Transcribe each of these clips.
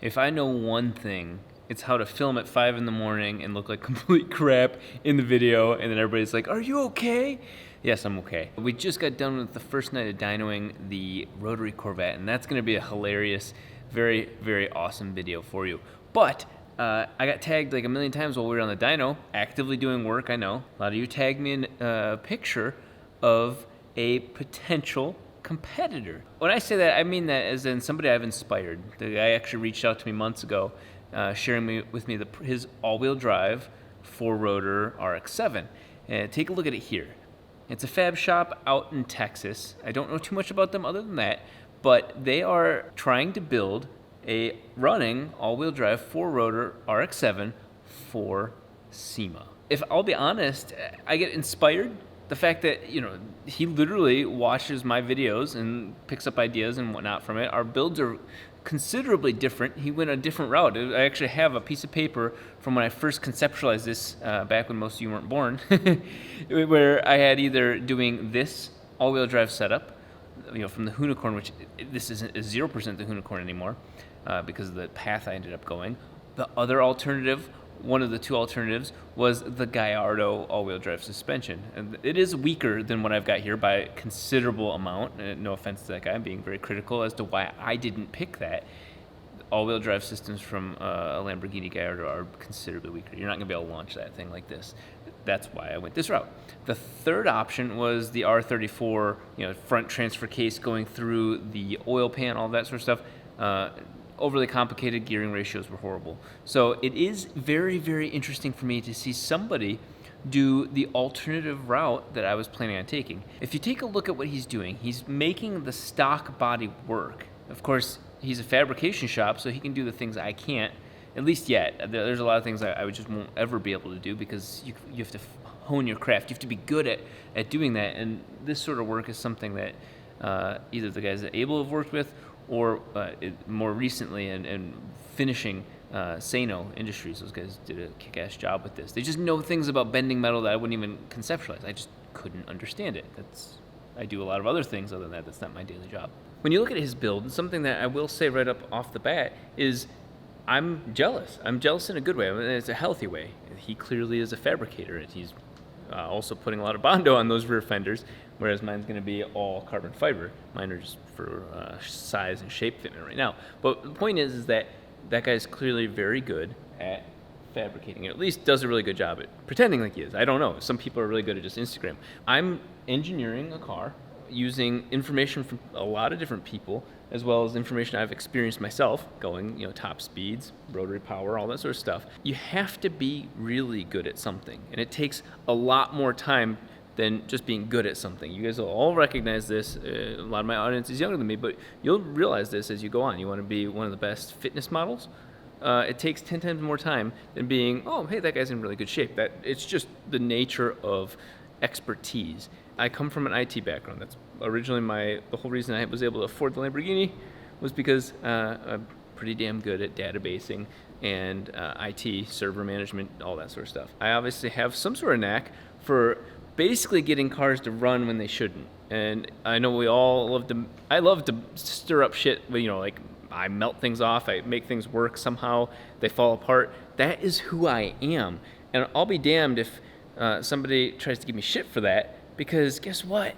If I know one thing, it's how to film at 5 in the morning and look like complete crap in the video, and then everybody's like, "Are you okay?" Yes, I'm okay. We just got done with the first night of dynoing the rotary Corvette, and that's going to be a hilarious, very, very awesome video for you. But I got tagged like a million times while we were on the dyno, actively doing work, I know. A lot of you tagged me in a picture of a potential competitor. When I say that, I mean that as in somebody I've inspired. The guy actually reached out to me months ago, sharing with me his all-wheel drive 4-rotor RX-7. And take a look at it here. It's a fab shop out in Texas. I don't know too much about them other than that, but they are trying to build a running all-wheel drive 4-rotor RX-7 for SEMA. If I'll be honest, I get inspired. The fact that, he literally watches my videos and picks up ideas and whatnot from it. Our builds are considerably different. He went a different route. I actually have a piece of paper from when I first conceptualized this back when most of you weren't born, where I had either doing this all-wheel drive setup, from the Unicorn, which this isn't 0% the Unicorn anymore because of the path I ended up going. The other alternative, one of the two alternatives, was the Gallardo all-wheel drive suspension. And it is weaker than what I've got here by a considerable amount. No offense to that guy, I'm being very critical as to why I didn't pick that. All-wheel drive systems from a Lamborghini Gallardo are considerably weaker. You're not going to be able to launch that thing like this. That's why I went this route. The third option was the R34, front transfer case going through the oil pan, all that sort of stuff. Overly complicated, gearing ratios were horrible. So it is very, very interesting for me to see somebody do the alternative route that I was planning on taking. If you take a look at what he's doing, he's making the stock body work. Of course, he's a fabrication shop, so he can do the things I can't, at least yet. There's a lot of things I just won't ever be able to do because you have to hone your craft. You have to be good at doing that, and this sort of work is something that either the guys at Able have worked with or more recently and finishing Sano Industries. Those guys did a kick-ass job with this. They just know things about bending metal that I wouldn't even conceptualize. I just couldn't understand it. I do a lot of other things other than that. That's not my daily job. When you look at his build, something that I will say right up off the bat is I'm jealous. I'm jealous in a good way. I mean, it's a healthy way. He clearly is a fabricator. He's also putting a lot of Bondo on those rear fenders, whereas mine's going to be all carbon fiber. Mine are just for size and shape fitment right now. But the point is that guy's clearly very good at fabricating, or at least does a really good job at pretending like he is. I don't know. Some people are really good at just Instagram. I'm engineering a car using information from a lot of different people, as well as information I've experienced myself, going, top speeds, rotary power, all that sort of stuff. You have to be really good at something, and it takes a lot more time than just being good at something. You guys will all recognize this. A lot of my audience is younger than me, but you'll realize this as you go on. You want to be one of the best fitness models? It takes 10 times more time than being, oh, hey, that guy's in really good shape. It's just the nature of expertise. I come from an IT background. That's originally the whole reason I was able to afford the Lamborghini was because I'm pretty damn good at databasing and IT, server management, all that sort of stuff. I obviously have some sort of knack for basically getting cars to run when they shouldn't. And I know we all I love to stir up shit, like I melt things off, I make things work somehow, they fall apart. That is who I am. And I'll be damned if somebody tries to give me shit for that, because guess what?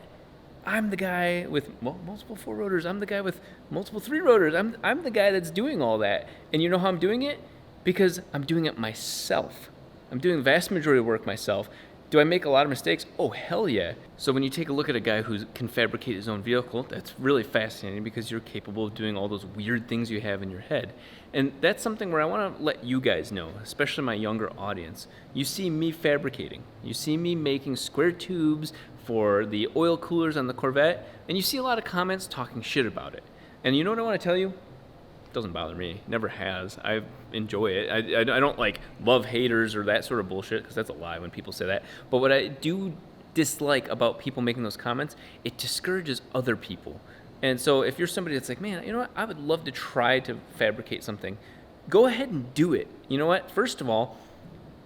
I'm the guy with multiple 4-rotors. I'm the guy with multiple 3-rotors. I'm the guy that's doing all that. And you know how I'm doing it? Because I'm doing it myself. I'm doing the vast majority of work myself. Do I make a lot of mistakes? Oh, hell yeah. So when you take a look at a guy who can fabricate his own vehicle, that's really fascinating because you're capable of doing all those weird things you have in your head. And that's something where I want to let you guys know, especially my younger audience. You see me fabricating. You see me making square tubes for the oil coolers on the Corvette, and you see a lot of comments talking shit about it. And you know what I want to tell you? It doesn't bother me. Never has. I enjoy it. I don't love haters or that sort of bullshit, because that's a lie when people say that. But what I do dislike about people making those comments, it discourages other people. And so if you're somebody that's like, man, you know what, I would love to try to fabricate something, go ahead and do it. You know what? First of all,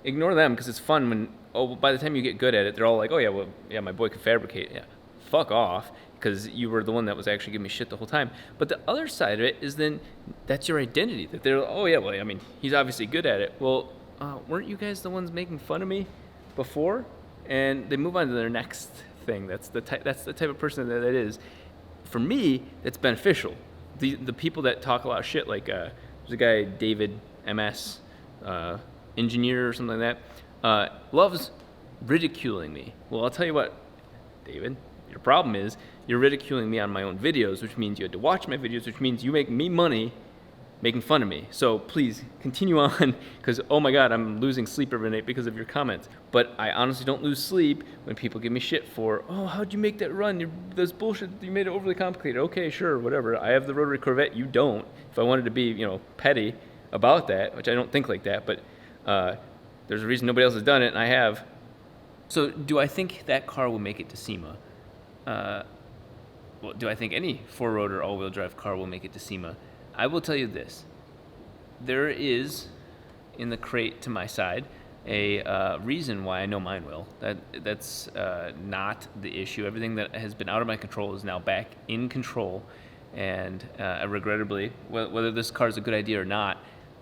ignore them, because it's fun when, by the time you get good at it, they're all like, oh yeah, well, yeah, my boy can fabricate. Yeah, fuck off. because you were the one that was actually giving me shit the whole time. But the other side of it is then that's your identity. That they're, oh yeah, well, I mean, he's obviously good at it. Well, weren't you guys the ones making fun of me before? And they move on to their next thing. That's the type of person that is. For me, that's beneficial. The people that talk a lot of shit, like there's a guy, David MS, engineer or something like that, loves ridiculing me. Well, I'll tell you what, David, your problem is you're ridiculing me on my own videos, which means you had to watch my videos, which means you make me money making fun of me. So please continue on, because oh my god, I'm losing sleep every night because of your comments. But I honestly don't lose sleep when people give me shit for, oh, how'd you make that run? There's bullshit. You made it overly complicated. Okay, sure, whatever. I have the rotary Corvette. You don't. If I wanted to be, petty about that, which I don't think like that, but there's a reason nobody else has done it, and I have. So do I think that car will make it to SEMA? Well, do I think any four-rotor all-wheel drive car will make it to SEMA? I will tell you this. There is, in the crate to my side, a reason why I know mine will. That's not the issue. Everything that has been out of my control is now back in control. And regrettably, whether this car is a good idea or not,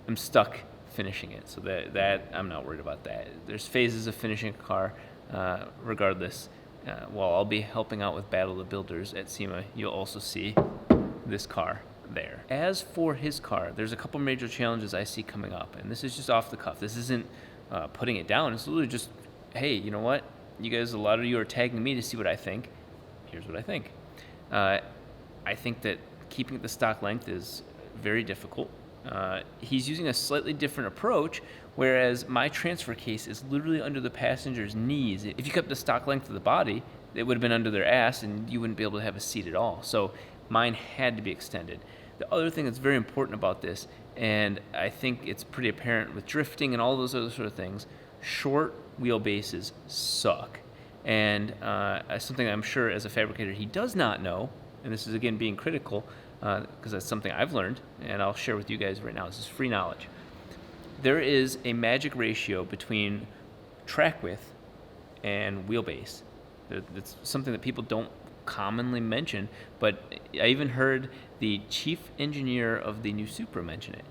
I'm stuck finishing it. So that I'm not worried about that. There's phases of finishing a car regardless. While I'll be helping out with Battle of the Builders at SEMA, you'll also see this car there. As for his car, there's a couple major challenges I see coming up, and this is just off the cuff. This isn't putting it down. It's literally just, hey, you know what? You guys, a lot of you are tagging me to see what I think. Here's what I think. I think that keeping the stock length is very difficult. He's using a slightly different approach, whereas my transfer case is literally under the passenger's knees. If you kept the stock length of the body, it would have been under their ass, and you wouldn't be able to have a seat at all. So mine had to be extended. The other thing that's very important about this, and I think it's pretty apparent with drifting and all those other sort of things, short wheelbases suck. And something I'm sure as a fabricator he does not know, and this is again being critical, because that's something I've learned, and I'll share with you guys right now. This is free knowledge. There is a magic ratio between track width and wheelbase. It's something that people don't commonly mention, but I even heard the chief engineer of the new Supra mention it.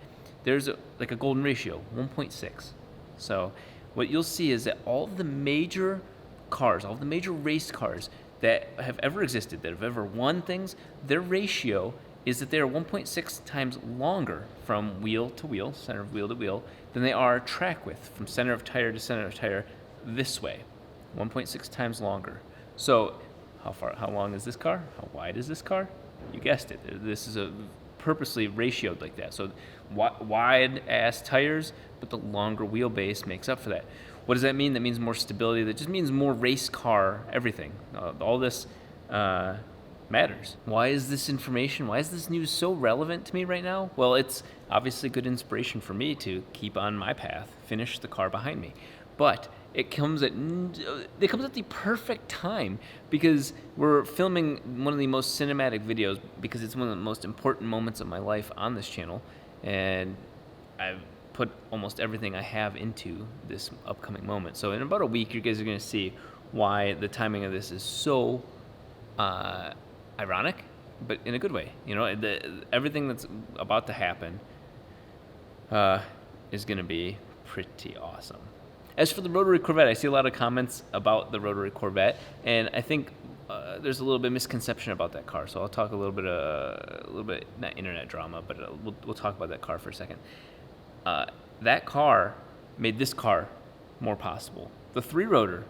There's a golden ratio, 1.6. So what you'll see is that all the major cars, all the major race cars that have ever existed, that have ever won things, their ratio is that they are 1.6 times longer from wheel to wheel, center of wheel to wheel, than they are track width, from center of tire to center of tire, this way. 1.6 times longer. So how long is this car? How wide is this car? You guessed it. This is purposely ratioed like that. So wide ass tires, but the longer wheelbase makes up for that. What does that mean? That means more stability. That just means more race car everything. All this matters. Why is this information, why is this news so relevant to me right now? Well, it's obviously good inspiration for me to keep on my path, finish the car behind me. But it comes at the perfect time, because we're filming one of the most cinematic videos, because it's one of the most important moments of my life on this channel, and I've put almost everything I have into this upcoming moment. So in about a week, you guys are going to see why the timing of this is so ironic, but in a good way. Everything that's about to happen is going to be pretty awesome. As for the rotary Corvette, I see a lot of comments about the rotary Corvette, and I think there's a little bit of misconception about that car. So I'll talk a little bit, not internet drama, but we'll talk about that car for a second. That car made this car more possible. The three-rotor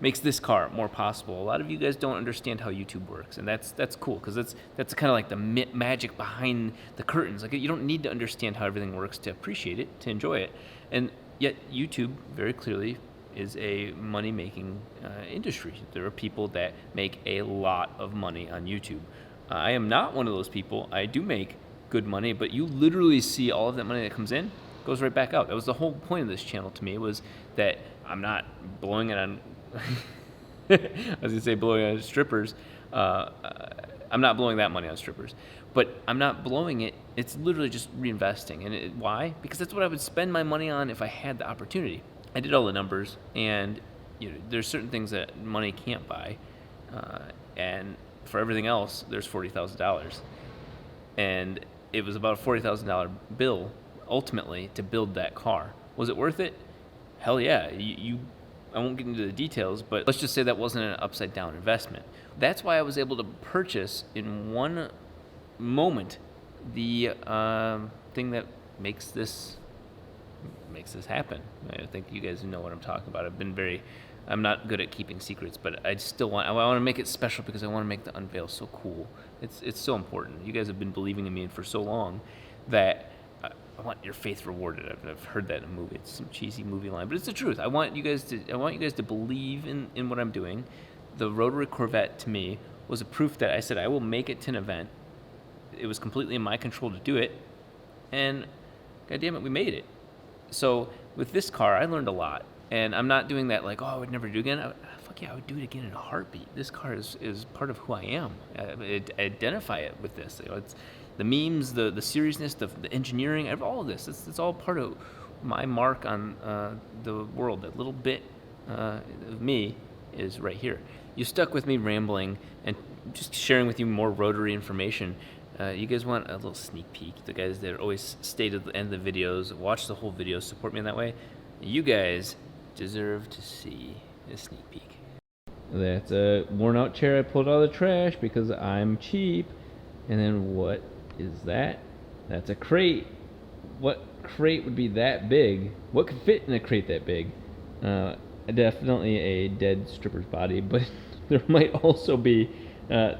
makes this car more possible. A lot of you guys don't understand how YouTube works, and that's cool, because that's kind of like the magic behind the curtains. Like, you don't need to understand how everything works to appreciate it, to enjoy it, and yet YouTube very clearly is a money-making industry. There are people that make a lot of money on YouTube. I am not one of those people. I do make good money, but you literally see all of that money that comes in goes right back out. That was the whole point of this channel to me, was that I'm not blowing it on I was gonna say blowing on strippers. I'm not blowing that money on strippers, but I'm not blowing it. It's literally just reinvesting. And why? Because that's what I would spend my money on if I had the opportunity. I did all the numbers, and there's certain things that money can't buy, and for everything else, there's $40,000. And it was about a $40,000 bill, ultimately, to build that car. Was it worth it? Hell yeah. I won't get into the details, but let's just say that wasn't an upside down investment. That's why I was able to purchase in one moment the thing that makes this happen. I think you guys know what I'm talking about. I'm not good at keeping secrets, but I want to make it special because I want to make the unveil so cool. It's so important. You guys have been believing in me for so long that I want your faith rewarded. I've heard that in a movie. It's some cheesy movie line, but it's the truth. I want you guys to believe in what I'm doing. The rotary Corvette to me was a proof that I said I will make it to an event. It was completely in my control to do it, and God damn it, we made it. So with this car, I learned a lot, and I'm not doing that like, oh, I would never do it again. Fuck yeah, I would do it again in a heartbeat. This car is part of who I am. I identify it with this. It's the memes, the seriousness, the engineering, all of this. It's all part of my mark on the world. That little bit of me is right here. You stuck with me rambling and just sharing with you more rotary information. You guys want a little sneak peek. The guys that always stay to the end of the videos, watch the whole video, support me in that way. You guys deserve to see a sneak peek. That's a worn out chair I pulled out of the trash because I'm cheap. And then what is that? That's a crate. What crate would be that big? What could fit in a crate that big? Definitely a dead stripper's body, but there might also be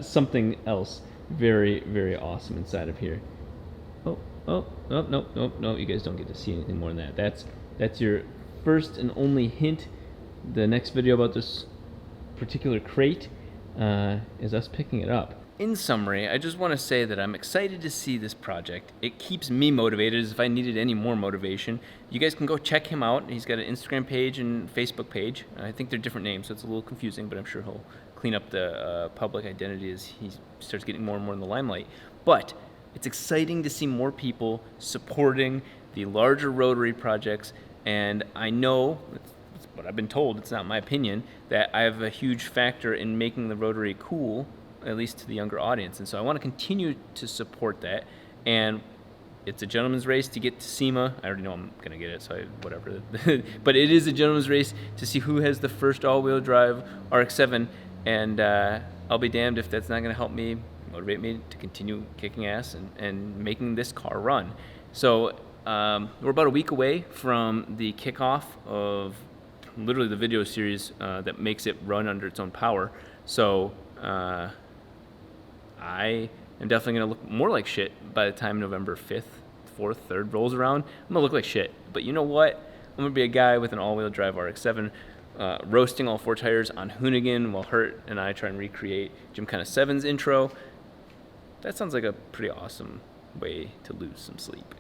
something else very, very awesome inside of here. No, you guys don't get to see anything more than that. That's your first and only hint. The next video about this particular crate is us picking it up. In summary, I just want to say that I'm excited to see this project. It keeps me motivated as if I needed any more motivation. You guys can go check him out. He's got an Instagram page and Facebook page. I think they're different names, so it's a little confusing, but I'm sure he'll clean up the public identity as he starts getting more and more in the limelight. But it's exciting to see more people supporting the larger rotary projects, and I know, it's what I've been told, it's not my opinion, that I have a huge factor in making the rotary cool, at least to the younger audience. And so I want to continue to support that. And it's a gentleman's race to get to SEMA. I already know I'm going to get it, so whatever. But it is a gentleman's race to see who has the first all-wheel drive RX-7. And I'll be damned if that's not going to help me, motivate me to continue kicking ass and making this car run. So we're about a week away from the kickoff of literally the video series that makes it run under its own power. So I am definitely going to look more like shit by the time November 5th, 4th, 3rd rolls around. I'm going to look like shit. But you know what? I'm going to be a guy with an all-wheel drive RX-7 roasting all 4 tires on Hoonigan while Hurt and I try and recreate Gymkhana 7's intro. That sounds like a pretty awesome way to lose some sleep.